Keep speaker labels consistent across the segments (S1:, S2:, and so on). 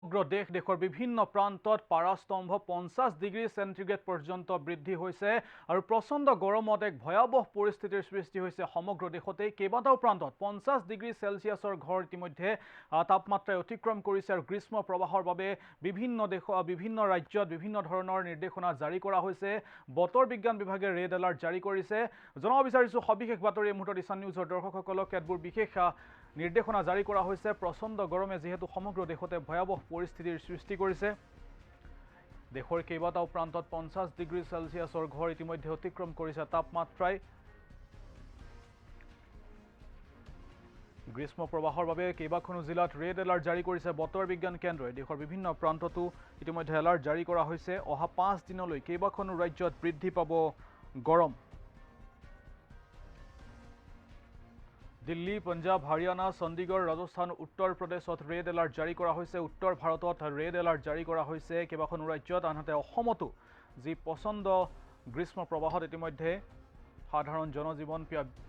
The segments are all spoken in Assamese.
S1: দেশৰ বিভিন্ন প্ৰান্তত পাৰাস্তম্ভ 50 ডিগ্ৰী সেন্টিগ্ৰেড পৰ্যন্ত বৃদ্ধি হৈছে আৰু প্ৰচণ্ড গৰমত এক ভয়াৱহ পৰিস্থিতিৰ সৃষ্টি হৈছে সমগ্ৰ দেশতে কেইবাটাও প্ৰান্তত 50 ডিগ্ৰী সেলসিয়াছৰ ঘৰ ইতিমধ্যে তাপমাত্ৰাই অতিক্ৰম কৰিছে আৰু গ্ৰীষ্ম প্ৰবাহৰ বাবে বিভিন্ন ৰাজ্যত বিভিন্ন ধৰণৰ নিৰ্দেশনা জাৰি কৰা হৈছে বতৰ বিজ্ঞান বিভাগে ৰেড এলাৰ্ট জাৰি কৰিছে জনাব বিচাৰিছো সবিশেষ বাতৰি মুহূৰ্তত ইছান নিউজৰ দৰ্শকসকলক কেতবোৰ বিশেষ নিৰ্দেশনা জাৰি কৰা হৈছে প্ৰচণ্ড গৰমে যেহেতু সমগ্ৰ দেশতে ভয়াৱহ পৰিস্থিতিৰ সৃষ্টি কৰিছে দেশৰ কেইবাটাও প্ৰান্তত 50 ডিগ্ৰী সেলসিয়াছৰ ঘৰ ইতিমধ্যে অতিক্ৰম কৰিছে তাপমাত্ৰাই গ্ৰীষ্ম প্ৰবাহৰ বাবে কেইবাখনো জিলাত ৰেড এলাৰ্ট জাৰি কৰিছে বতৰ বিজ্ঞান কেন্দ্ৰই দেশৰ বিভিন্ন প্ৰান্ততো ইতিমধ্যে এলাৰ্ট জাৰি কৰা হৈছে অহা 5 দিনলৈ কেইবাখনো ৰাজ্যত বৃদ্ধি পাব গৰম দিল্লী পঞ্জাব হাৰিয়ানা চণ্ডীগড় ৰাজস্থান উত্তৰ প্ৰদেশত ৰেড এলাৰ্ট জাৰি কৰা হৈছে উত্তৰ ভাৰতত ৰেড এলাৰ্ট জাৰি কৰা হৈছে কেইবাখনো ৰাজ্যত আনহাতে অসমতো যি প্ৰচণ্ড গ্ৰীষ্ম প্ৰবাহত ইতিমধ্যে সাধাৰণ জনজীৱন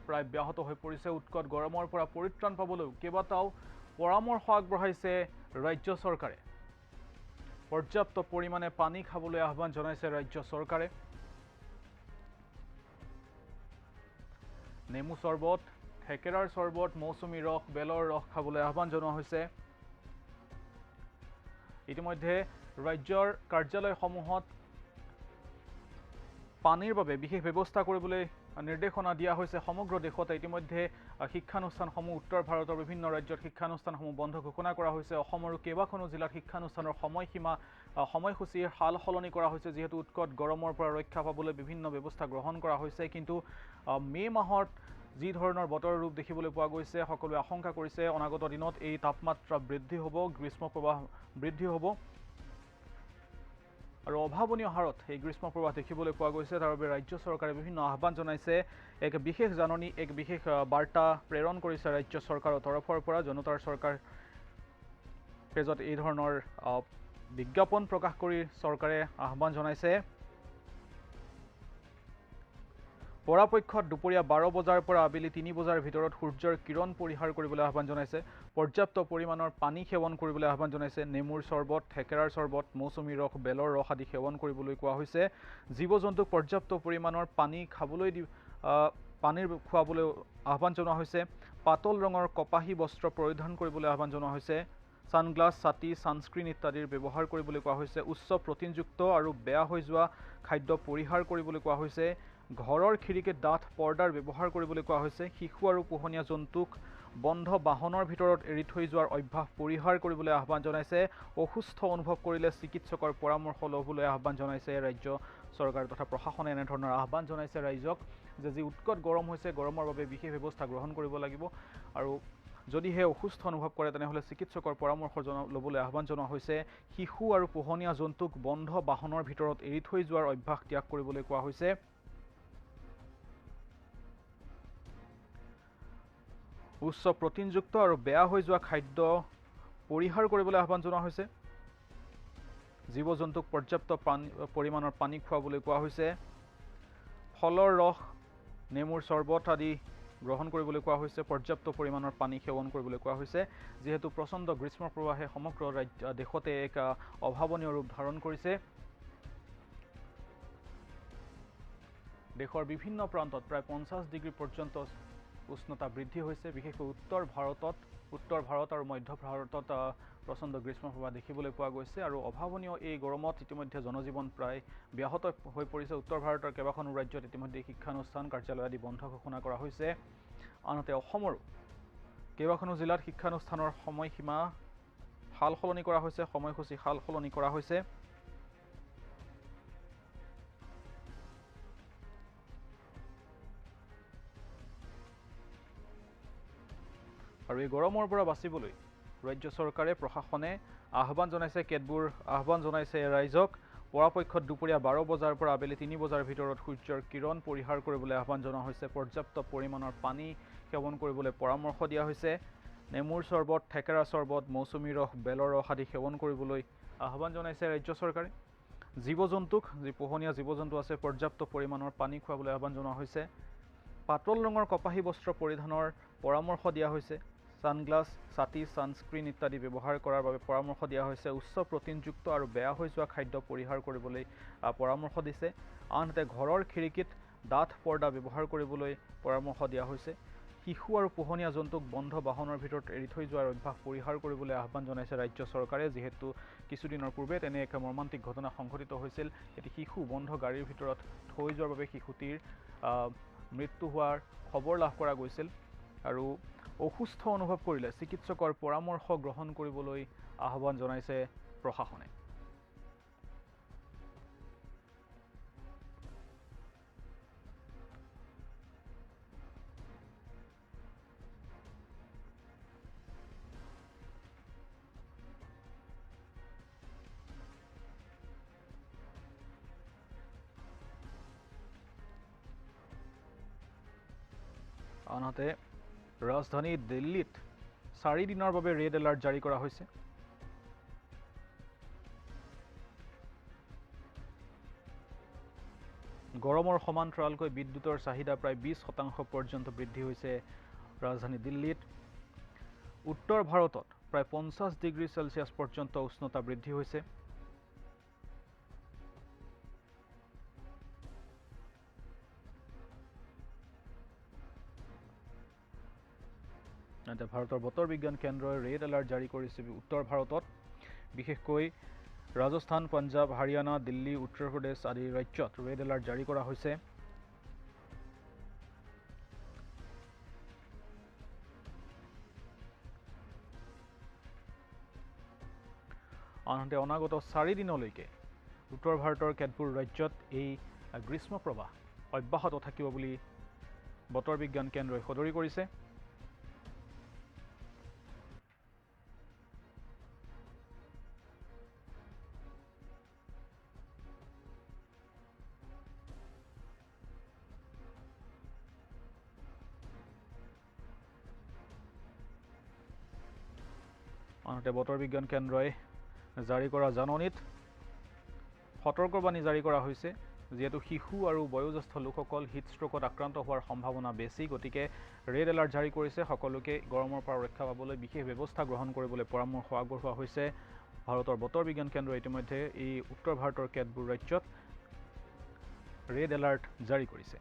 S1: প্ৰায় ব্যাহত হৈ পৰিছে উৎকট গৰমৰ পৰা পৰিত্ৰাণ পাবলৈ কেইবাটাও পৰামৰ্শ আগবঢ়াইছে ৰাজ্য চৰকাৰে পৰ্যাপ্ত পৰিমাণে পানী খাবলৈ আহ্বান জনাইছে ৰাজ্য চৰকাৰে নেমু চৰ্বত থেকেৰাৰ চৰ্বত মৌচুমী ৰস বেলৰ ৰস খাবলৈ আহ্বান জনোৱা হৈছে ইতিমধ্যে ৰাজ্যৰ কাৰ্যালয়সমূহত পানীৰ বাবে বিশেষ ব্যৱস্থা কৰিবলৈ নিৰ্দেশনা দিয়া হৈছে সমগ্ৰ দেশতে ইতিমধ্যে শিক্ষানুষ্ঠানসমূহ উত্তৰ ভাৰতৰ বিভিন্ন ৰাজ্যত শিক্ষানুষ্ঠানসমূহ বন্ধ ঘোষণা কৰা হৈছে অসমৰো কেইবাখনো জিলাত শিক্ষানুষ্ঠানৰ সময়সূচীৰ হাল সলনি কৰা হৈছে যিহেতু উৎকট গৰমৰ পৰা ৰক্ষা পাবলৈ বিভিন্ন ব্যৱস্থা গ্ৰহণ কৰা হৈছে কিন্তু মে মাহত যি ধৰণৰ বতৰৰ ৰূপ দেখিবলৈ পোৱা গৈছে সকলোৱে আশংকা কৰিছে অনাগত দিনত এই তাপমাত্ৰা বৃদ্ধি হ'ব গ্ৰীষ্ম প্ৰবাহ বৃদ্ধি হ'ব আৰু অভাৱনীয় হাৰত এই গ্ৰীষ্ম প্ৰবাহ দেখিবলৈ পোৱা গৈছে তাৰ বাবে ৰাজ্য চৰকাৰে বিভিন্ন আহ্বান জনাইছে এক বিশেষ জাননী এক বিশেষ বাৰ্তা প্ৰেৰণ কৰিছে ৰাজ্য চৰকাৰৰ তৰফৰ পৰা জনতাৰ চৰকাৰ পেজত এই ধৰণৰ বিজ্ঞাপন প্ৰকাশ কৰি চৰকাৰে আহ্বান জনাইছে পৰাপক্ষত দুপৰীয়া 12 বজাৰ পৰা আবেলি 3 বজাৰ ভিতৰত সূৰ্যৰ কিৰণ পৰিহাৰ কৰিবলৈ আহ্বান জনাইছে পৰ্যাপ্ত পৰিমাণৰ পানী সেৱন কৰিবলৈ আহ্বান জনাইছে নেমুৰ চৰ্বত থেকেৰাৰ চৰ্বত মৌচুমী ৰস বেলৰ ৰস আদি সেৱন কৰিবলৈ কোৱা হৈছে জীৱ-জন্তুক পৰ্যাপ্ত পৰিমাণৰ পানী খাবলৈ পানীৰ খুৱাবলৈ আহ্বান জনোৱা হৈছে পাতল ৰঙৰ কপাহী বস্ত্ৰ পৰিধান কৰিবলৈ আহ্বান জনোৱা হৈছে সানগ্লাস ছাতি সানস্ক্ৰিন ইত্যাদিৰ ব্যৱহাৰ কৰিবলৈ কোৱা হৈছে উচ্চ প্ৰটিনযুক্ত আৰু বেয়া হৈ যোৱা খাদ্য পৰিহাৰ কৰিবলৈ কোৱা হৈছে ঘৰৰ খিৰিকীত ডাঠ পৰ্দাৰ ব্যৱহাৰ কৰিবলৈ কোৱা হৈছে শিশু আৰু পোহনীয়া জন্তুক বন্ধ বাহনৰ ভিতৰত এৰি থৈ যোৱাৰ অভ্যাস পৰিহাৰ কৰিবলৈ আহ্বান জনাইছে অসুস্থ অনুভৱ কৰিলে চিকিৎসকৰ পৰামৰ্শ ল'বলৈ আহ্বান জনাইছে ৰাজ্য চৰকাৰ তথা প্ৰশাসনে এনে ধৰণৰ আহ্বান জনাইছে ৰাজ্যক যে যি উৎকট গৰম হৈছে গৰমৰ বাবে বিশেষ ব্যৱস্থা গ্ৰহণ কৰিব লাগিব আৰু যদিহে অসুস্থ অনুভৱ কৰে তেনেহ'লে চিকিৎসকৰ পৰামৰ্শ ল'বলৈ আহ্বান জনোৱা হৈছে শিশু আৰু পোহনীয়া জন্তুক বন্ধ বাহনৰ ভিতৰত এৰি থৈ যোৱাৰ অভ্যাস ত্যাগ কৰিবলৈ কোৱা হৈছে উচ্চ প্ৰটিনযুক্ত আৰু বেয়া হৈ যোৱা খাদ্য পৰিহাৰ কৰিবলৈ আহ্বান জনোৱা হৈছে জীৱ-জন্তুক পৰ্যাপ্ত পৰিমাণৰ পানী খুৱাবলৈ কোৱা হৈছে ফলৰ ৰস নেমুৰ চৰ্বত আদি গ্ৰহণ কৰিবলৈ কোৱা হৈছে পৰ্যাপ্ত পৰিমাণৰ পানী সেৱন কৰিবলৈ কোৱা হৈছে যিহেতু প্ৰচণ্ড গ্ৰীষ্ম প্ৰবাহে সমগ্ৰ দেশতে এক অভাৱনীয় ৰূপ ধাৰণ কৰিছে দেশৰ বিভিন্ন প্ৰান্তত প্ৰায় 50 ডিগ্ৰী পৰ্যন্ত উষ্ণতা বৃদ্ধি হৈছে বিশেষকৈ উত্তৰ ভাৰত আৰু মধ্য ভাৰতত প্ৰচণ্ড গ্ৰীষ্ম প্ৰবাহ দেখিবলৈ পোৱা গৈছে আৰু অভাৱনীয় এই গৰমত ইতিমধ্যে জনজীৱন প্ৰায় ব্যাহত হৈ পৰিছে উত্তৰ ভাৰতৰ কেইবাখনো ৰাজ্যত ইতিমধ্যে শিক্ষানুষ্ঠান কাৰ্যালয় আদি বন্ধ ঘোষণা কৰা হৈছে আনহাতে অসমৰো কেইবাখনো জিলাত শিক্ষানুষ্ঠানৰ সময়সীমা হাল সলনি কৰা হৈছে সময়সূচী হাল সলনি কৰা হৈছে আৰু এই গৰমৰ পৰা বাচিবলৈ ৰাজ্য চৰকাৰে প্ৰশাসনে আহ্বান জনাইছে কেতবোৰ আহ্বান জনাইছে ৰাইজক পৰাপক্ষত দুপৰীয়া 12 বজাৰ পৰা আবেলি 3 বজাৰ ভিতৰত সূৰ্যৰ কিৰণ পৰিহাৰ কৰিবলৈ আহ্বান জনোৱা হৈছে পৰ্যাপ্ত পৰিমাণৰ পানী সেৱন কৰিবলৈ পৰামৰ্শ দিয়া হৈছে নেমুৰ চৰ্বত থেকেৰা চৰ্বত মৌচুমী ৰস বেলৰ ৰস আদি সেৱন কৰিবলৈ আহ্বান জনাইছে ৰাজ্য চৰকাৰে জীৱ-জন্তুক যি পোহনীয়া জীৱ-জন্তু আছে পৰ্যাপ্ত পৰিমাণৰ পানী খুৱাবলৈ আহ্বান জনোৱা হৈছে পাতল ৰঙৰ কপাহী বস্ত্ৰ পৰিধানৰ পৰামৰ্শ দিয়া হৈছে সানগ্লাস, ছাতি, ছানস্ক্ৰিন ইত্যাদি ব্যৱহাৰ কৰাৰ বাবে পৰামৰ্শ দিয়া হৈছে। উচ্চ প্ৰটিনযুক্ত আৰু বেয়া হৈ যোৱা খাদ্য পৰিহাৰ কৰিবলৈ পৰামৰ্শ দিছে। আনহাতে ঘৰৰ খিৰিকীত ডাঠ পৰ্দা ব্যৱহাৰ কৰিবলৈ পৰামৰ্শ দিয়া হৈছে। শিশু আৰু পোহনীয়া জন্তুক বন্ধ বাহনৰ ভিতৰত এৰি থৈ যোৱাৰ অভ্যাস পৰিহাৰ কৰিবলৈ আহ্বান জনাইছে ৰাজ্য চৰকাৰে। যিহেতু কিছুদিনৰ পূৰ্বে তেনে এক মৰ্মান্তিক ঘটনা সংঘটিত হৈছিল। এটি শিশু বন্ধ গাড়ীৰ ভিতৰত থৈ যোৱাৰ বাবে শিশুটিৰ মৃত্যু হোৱাৰ খবৰ লাভ কৰা গৈছিল আৰু অসুস্থ অনুভৱ কৰিলে চিকিৎসকৰ পৰামৰ্শ গ্ৰহণ কৰিবলৈ আহ্বান জনাইছে প্ৰশাসনে। আনহাতে ৰাজধানী দিল্লীত 4 দিনৰ বাবে ৰেড এলাৰ্ট জাৰি কৰা হৈছে। গৰমৰ সমান্তৰালকৈ বিদ্যুতৰ চাহিদা প্ৰায় 20% পৰ্যন্ত বৃদ্ধি হৈছে ৰাজধানী দিল্লীত। উত্তৰ ভাৰতত প্ৰায় 50 ডিগ্ৰী চেলছিয়াছ পৰ্যন্ত উষ্ণতা বৃদ্ধি হৈছে। ভাৰতৰ বতৰ বিজ্ঞান কেন্দ্ৰই ৰেড এলাৰ্ট জাৰি কৰিছে উত্তৰ ভাৰতত, বিশেষকৈ ৰাজস্থান, পঞ্জাৱ, হাৰিয়ানা, দিল্লী, উত্তৰ প্ৰদেশ আদি ৰাজ্যত ৰেড এলাৰ্ট জাৰি কৰা হৈছে। আনহাতে অনাগত 4 দিনলৈকে উত্তৰ ভাৰতৰ কেতবোৰ ৰাজ্যত এই গ্ৰীষ্ম প্ৰৱাহ অব্যাহত থাকিব বুলি বতৰ বিজ্ঞান কেন্দ্ৰই সদৰি কৰিছে। আনহাতে বতৰ বিজ্ঞান কেন্দ্ৰই জাৰি কৰা জাননীত সতৰ্কবাণী জাৰি কৰা হৈছে। যিহেতু শিশু আৰু বয়োজ্যেষ্ঠ লোকসকল হিট ষ্ট্ৰোকত আক্ৰান্ত হোৱাৰ সম্ভাৱনা বেছি, গতিকে ৰেড এলাৰ্ট জাৰি কৰিছে। সকলোকে গৰমৰ পৰা ৰক্ষা পাবলৈ বিশেষ ব্যৱস্থা গ্ৰহণ কৰিবলৈ পৰামৰ্শ আগবঢ়োৱা হৈছে। ভাৰতৰ বতৰ বিজ্ঞান কেন্দ্ৰই ইতিমধ্যে এই উত্তৰ ভাৰতৰ কেতবোৰ ৰাজ্যত ৰেড এলাৰ্ট জাৰি কৰিছে।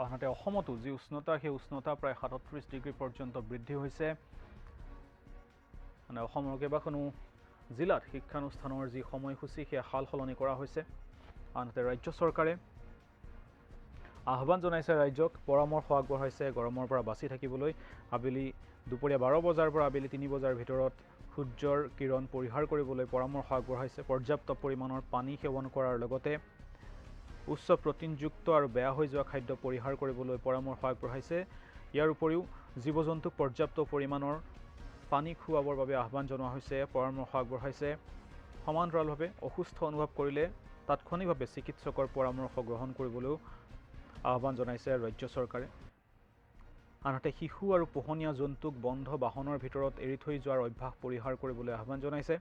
S1: আনহাতে অসমতো যি উষ্ণতা, সেই উষ্ণতা প্ৰায় 37 ডিগ্ৰী পৰ্যন্ত বৃদ্ধি হৈছে। মানে অসমৰ কেইবাখনো জিলাত শিক্ষানুষ্ঠানৰ যি সময়সূচী সেয়া সাল সলনি কৰা হৈছে। আনহাতে ৰাজ্য চৰকাৰে আহ্বান জনাইছে ৰাজ্যক, পৰামৰ্শ আগবঢ়াইছে গৰমৰ পৰা বাচি থাকিবলৈ। দুপৰীয়া 12 বজাৰ পৰা আবেলি 3 বজাৰ ভিতৰত সূৰ্যৰ কিৰণ পৰিহাৰ কৰিবলৈ পৰামৰ্শ আগবঢ়াইছে। পৰ্যাপ্ত পৰিমাণৰ পানী সেৱন কৰাৰ লগতে উচ্চ প্ৰটিনযুক্ত আৰু বেয়া হৈ যোৱা খাদ্য পৰিহাৰ কৰিবলৈ পৰামৰ্শ আগবঢ়াইছে। ইয়াৰ উপৰিও জীৱ জন্তুক পৰ্যাপ্ত পৰিমাণৰ পানী খুৱাবৰ বাবে আহ্বান জনোৱা হৈছে, পৰামৰ্শ আগবঢ়াইছে। সমান্তৰালভাৱে অসুস্থ অনুভৱ কৰিলে তাৎক্ষণিকভাৱে চিকিৎসকৰ পৰামৰ্শ গ্ৰহণ কৰিবলৈও আহ্বান জনাইছে ৰাজ্য চৰকাৰে। আনহাতে শিশু আৰু পোহনীয়া জন্তুক বন্ধ বাহনৰ ভিতৰত এৰি থৈ যোৱাৰ অভ্যাস পৰিহাৰ কৰিবলৈ আহ্বান জনাইছে।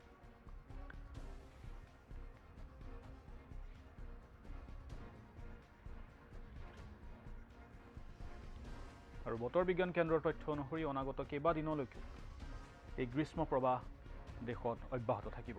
S1: আৰু বতৰ বিজ্ঞান কেন্দ্ৰৰ তথ্য অনুসৰি অনাগত কেইবাদিনলৈকে এই গ্ৰীষ্ম প্ৰৱাহ দেশত অব্যাহত থাকিব।